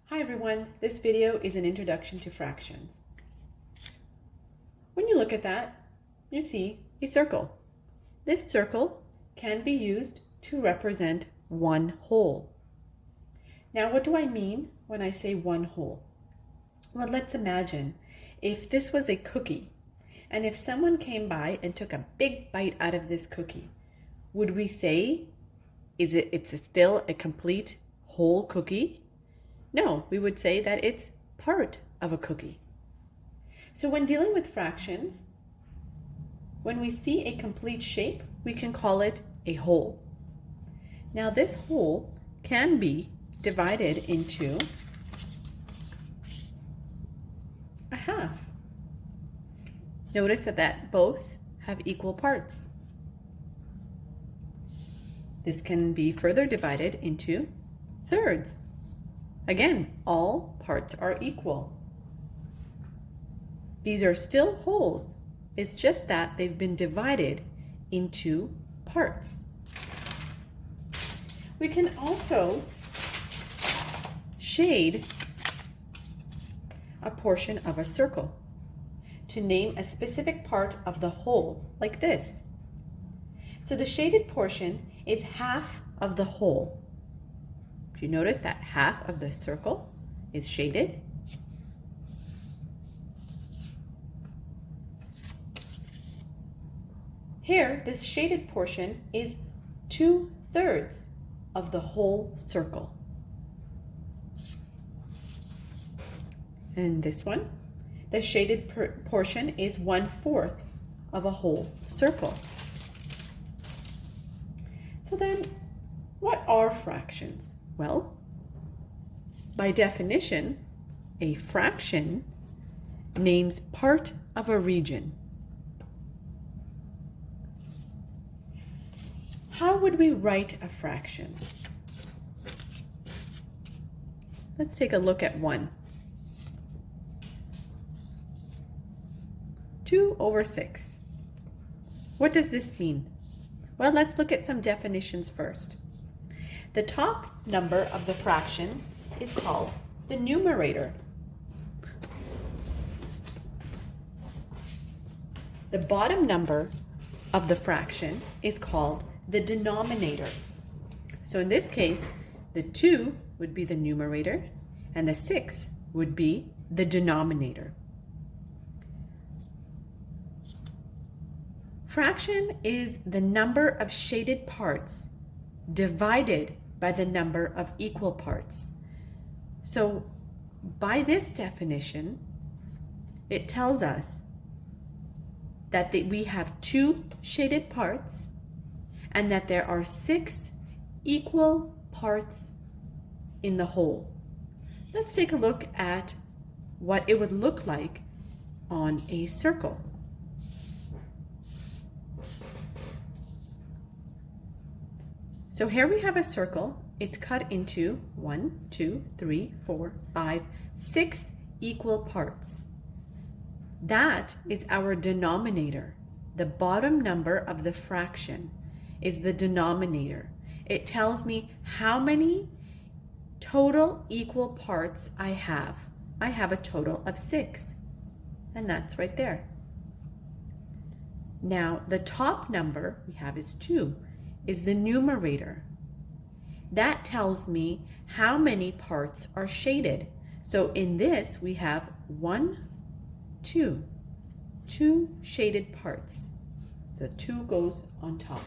Hi everyone, this video is an introduction to fractions. When you look at that, you see a circle. This circle can be used to represent one whole. Now, what do I mean when I say one whole? Well, let's imagine if this was a cookie, and if someone came by and took a big bite out of this cookie, would we say it's still a complete whole cookie? No, we would say that it's part of a cookie. So when dealing with fractions, when we see a complete shape, we can call it a whole. Now this whole can be divided into a half. Notice that both have equal parts. This can be further divided into thirds. Again, all parts are equal. These are still wholes. It's just that they've been divided into parts. We can also shade a portion of a circle to name a specific part of the whole, like this. So the shaded portion is half of the whole. If you notice that half of the circle is shaded. Here, this shaded portion is 2/3 of the whole circle. And this one, the shaded portion is 1/4 of a whole circle. So then, what are fractions? Well, by definition, a fraction names part of a region. How would we write a fraction? Let's take a look at 1. 2/6. What does this mean? Well, let's look at some definitions first. The top number of the fraction is called the numerator. The bottom number of the fraction is called the denominator. So in this case, the 2 would be the numerator and the 6 would be the denominator. Fraction is the number of shaded parts divided by the number of equal parts. So by this definition, it tells us that we have 2 shaded parts and that there are 6 equal parts in the whole. Let's take a look at what it would look like on a circle. So here we have a circle. It's cut into 1, 2, 3, 4, 5, 6 equal parts. That is our denominator. The bottom number of the fraction is the denominator. It tells me how many total equal parts I have. I have a total of 6, and that's right there. Now, the top number we have is 2. Is the numerator. That tells me how many parts are shaded. So in this, we have 1, 2 shaded parts. So 2 goes on top.